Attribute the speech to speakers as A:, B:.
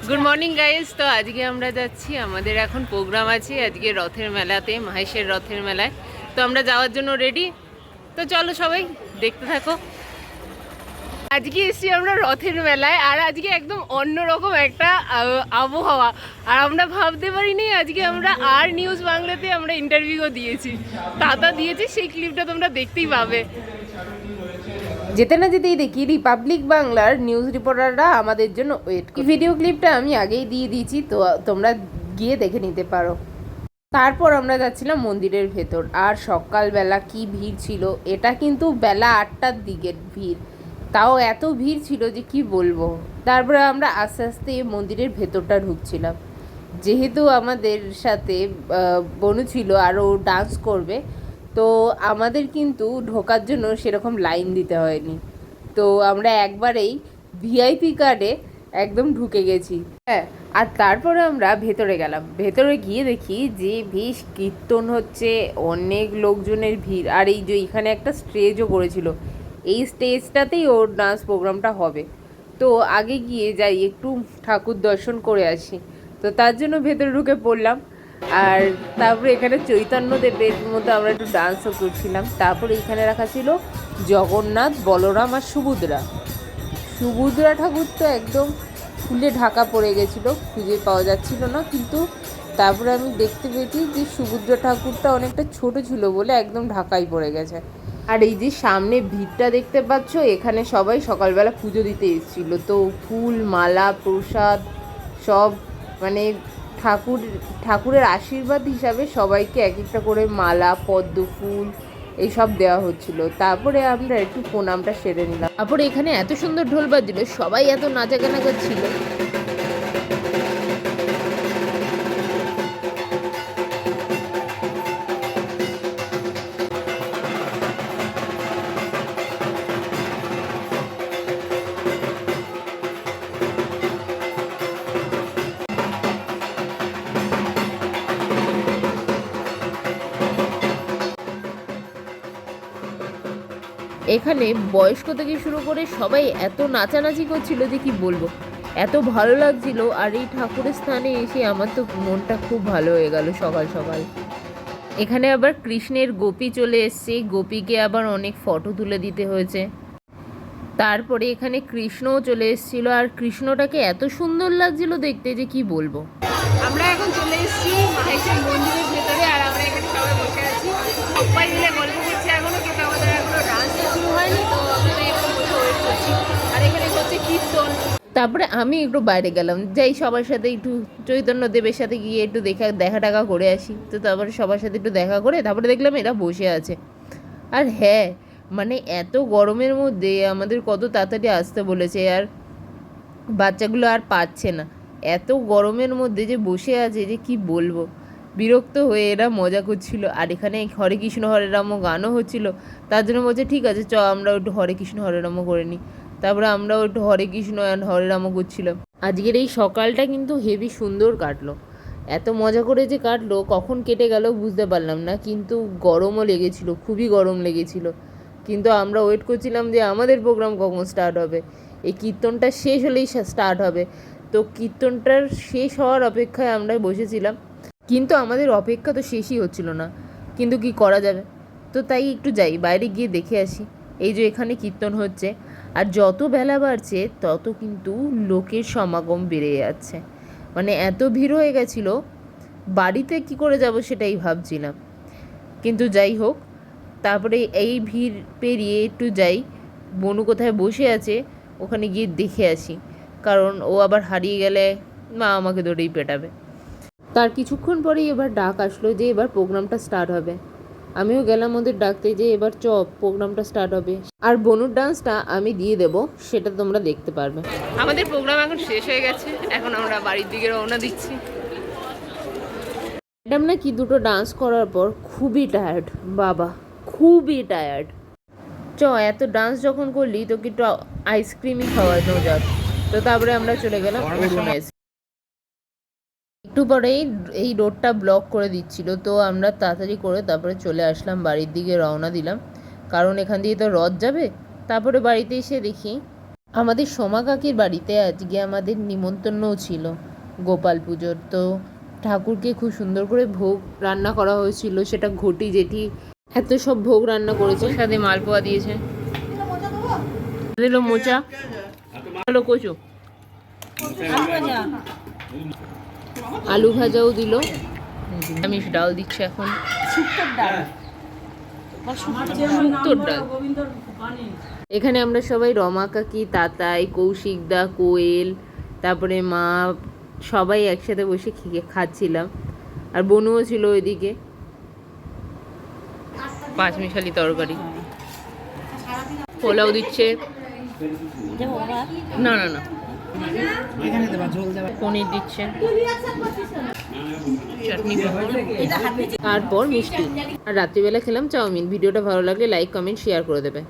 A: Good morning guys. তো আজকে আমরা যাচ্ছি, আমাদের এখন প্রোগ্রাম আছে আজকে রথের মেলাতে, মাহেশের রথের মেলায়। তো আমরা যাওয়ার জন্য রেডি। তো চলো সবাই দেখতে থাকো। আজকে এসছি আমরা রথের মেলায়, আর আজকে একদম অন্যরকম একটা আবহাওয়া। আর আমরা ভাবতে পারিনি আজকে আমরা আর নিউজ বাংলাতে আমরা ইন্টারভিউও দিয়েছি, দাদা দিয়েছি, সেই ক্লিপটা তোমরা দেখতেই পাবে। যেতে না যেতেই দেখি রিপাবলিক বাংলার নিউজ রিপোর্টাররা আমাদের জন্য ওয়েট করি। ভিডিও ক্লিপটা আমি আগেই দিয়ে দিয়েছি, তো তোমরা গিয়ে দেখে নিতে পারো। তারপর আমরা যাচ্ছিলাম মন্দিরের ভেতর, আর সকালবেলা কি ভিড় ছিল! এটা কিন্তু বেলা 8টার দিকের ভিড়, তাও এত ভিড় ছিল যে কি বলবো। তারপরে আমরা আস্তে আস্তে মন্দিরের ভেতরটা ঢুকছিলাম, যেহেতু আমাদের সাথে বনু ছিল আর ও ডান্স করবে, তো আমাদের কিন্তু ঢোকার জন্য সেরকম লাইন দিতে হয়নি। তো আমরা একবারেই ভিআইপি কার্ডে একদম ঢুকে গেছি। হ্যাঁ, আর তারপরে আমরা ভেতরে গেলাম। ভেতরে গিয়ে দেখি যে বেশ কীর্তন হচ্ছে, অনেক লোকজনের ভিড়। আর এই যে এখানে একটা স্টেজও করেছিল, এই স্টেজটাতেই ওর ডান্স প্রোগ্রামটা হবে। তো আগে গিয়ে যাই একটু ঠাকুর দর্শন করে আসি, তো তার জন্য ভেতরে ঢুকে পড়লাম। আর তারপরে এখানে চৈতন্যদেবের মধ্যে আমরা একটু ডান্সও করছিলাম। তারপরে এখানে রাখা ছিল জগন্নাথ, বলরাম আর সুভদ্রা। সুভদ্রা ঠাকুর তো একদম ফুলে ঢাকা পড়ে গেছিলো, খুঁজে পাওয়া যাচ্ছিল না। কিন্তু তারপরে আমি দেখতে পেয়েছি যে সুভদ্রা ঠাকুরটা অনেকটা ছোট ছিল বলে একদম ঢাকাই পড়ে গেছে। আর এই যে সামনে ভিড়টা দেখতে পাচ্ছ, এখানে সবাই সকালবেলা পুজো দিতে এসেছিল। তো ফুল, মালা, প্রসাদ সব, মানে ঠাকুরের আশীর্বাদ হিসাবে সবাইকে এক একটা করে মালা, পদ্ম ফুল এইসব দেওয়া হচ্ছিল। তারপরে আমরা একটু প্রণামটা সেরে নিলাম। তারপরে এখানে এত সুন্দর ঢোল বাজছিল, সবাই এত নাচাগানা করছিল। এখানে বয়স্ক থেকে শুরু করে সবাই এত নাচানাচি করছিল যে কি বলবো, এত ভালো লাগছিল। আর এই ঠাকুরের স্থানে এসে আমার তো মনটা খুব ভালো হয়ে গেল সকাল সকাল। এখানে আবার কৃষ্ণের গোপী চলে এসছে, গোপীকে আবার অনেক ফটো তুলে দিতে হয়েছে। তারপরে এখানে কৃষ্ণও চলে এসেছিল, আর কৃষ্ণটাকে এত সুন্দর লাগছিল দেখতে যে কি বলবো। আমরা এখন চলে এসেছি মাহেশের মন্দিরের ভেতরে, আর আমরা এখানে সবাই বসে আছি, সবাই মিলে গল্প করছি এখনো, কিন্তু আমাদের এখনো ডান্সটা শুরু হয়নি। তো আমরা একটু বসে ওয়েট করছি, আর এখানে হচ্ছে কীর্তন। তারপরে আমি একটু বাইরে গেলাম, যাই সবার সাথে একটু চৈতন্য দেবের সাথে গিয়ে একটু দেখা টাকা করে আসি। তো তারপরে সবার সাথে একটু দেখা করে তারপরে দেখলাম এরা বসে আছে। আর হ্যাঁ, মানে এত গরমের মধ্যে আমাদের কত তাড়াতাড়ি আসতে বলেছে, আর বাচ্চাগুলো আর পাচ্ছে না। এত গরমের মধ্যে যে বসে আছে যে কি বলবো, বিরক্ত হয়ে এরা মজা করছিল। আর এখানে হরে কৃষ্ণ হরে রাম গানও হচ্ছিল, তার জন্য বলছে ঠিক আছে চ আমরা একটু হরে কৃষ্ণ হরে রাম করে নিই। তারপরে আমরাও একটু হরে কৃষ্ণ অ্যান্ড হরে রামও করছিলাম। আজকের এই সকালটা কিন্তু হেভি সুন্দর কাটলো, এত মজা করে যে কাটলো, কখন কেটে গেল বুঝতে পারলাম না। কিন্তু গরমও লেগেছিল, খুবই গরম লেগেছিল। কিন্তু আমরা ওয়েট করছিলাম যে আমাদের প্রোগ্রাম কখন স্টার্ট হবে, এই কীর্তনটা শেষ হলেই স্টার্ট হবে। তো কীর্তনটার শেষ হওয়ার অপেক্ষায় আমরা বসেছিলাম, কিন্তু আমাদের অপেক্ষা তো শেষই হচ্ছিল না। কিন্তু কি করা যাবে, তো তাই একটু যাই বাইরে গিয়ে দেখে আসি। এই যে এখানে কীর্তন হচ্ছে, আর যত বেলা বাড়ছে তত কিন্তু লোকের সমাগম বেড়ে যাচ্ছে। মানে এত ভিড় হয়ে গেছিলো, বাড়িতে কি করে যাব সেটাই ভাবছিলাম। কিন্তু যাই হোক, তারপরে এই ভিড় পেরিয়ে একটু যাই, বনু কোথায় বসে আছে ওখানে গিয়ে দেখে আসি, কারণ ও আবার হারিয়ে গেলে মা আমাকে ধরেই পেটাবে। তার কিছুক্ষণ পরেই এবার ডাক আসলো যে এবার প্রোগ্রামটা স্টার্ট হবে। আমিও গেলাম ওদের ডাকতে যে এবার প্রোগ্রামটা স্টার্ট হবে, আর বনুর ডান্সটা আমি দিয়ে দেব, সেটা তোমরা দেখতে পারবে। আমাদের প্রোগ্রাম এখন শেষ হয়ে গেছে, এখন আমরা বাড়ির দিকে রওনা দিচ্ছি। ম্যাডাম নাকি দুটো ডান্স করার পর খুবই টায়ার্ড, বাবা খুবই টায়ার্ড। এত ডান্স যখন করলি তোকে একটু আইসক্রিমই খাওয়ানো যাক। তো তারপরে আমরা চলে গেলাম রুমে। একটু পরেই এই রোডটা ব্লক করে দিচ্ছিল, তো আমরা তাড়াতাড়ি করে তারপরে চলে আসলাম বাড়ির দিকে, রওনা দিলাম, কারণ এখান দিয়ে তো রথ যাবে। তারপরে বাড়িতে এসে দেখি আমাদের সোমা কাকির বাড়িতে আজকে আমাদের নিমন্ত্রণও ছিল গোপাল পুজোর। তো ঠাকুরকে খুব সুন্দর করে ভোগ রান্না করা হয়েছিল, সেটা ঘটি জেঠি এত সব ভোগ রান্না করেছে, সাথে মালপোয়া দিয়েছে, দিল মোচা, হলো কচু, আলু ভাজাও দিল, আমি ডাল দিচ্ছে এখন, শুক্তোর ডাল। এখানে আমরা সবাই রমা কাকি, তাতাই, কৌশিক দা, কোয়েল, তারপরে মা, সবাই একসাথে বসে খাচ্ছিলাম। আর বনুও ছিল ওইদিকে, পাঁচমিশালি তরকারি, পোলাও দিচ্ছে, না না না পনির দিচ্ছে, চাটনি, তারপর মিষ্টি। আর রাত্রিবেলা খেলাম চাউমিন। ভিডিওটা ভালো লাগলে লাইক কমেন্ট শেয়ার করে দেবে।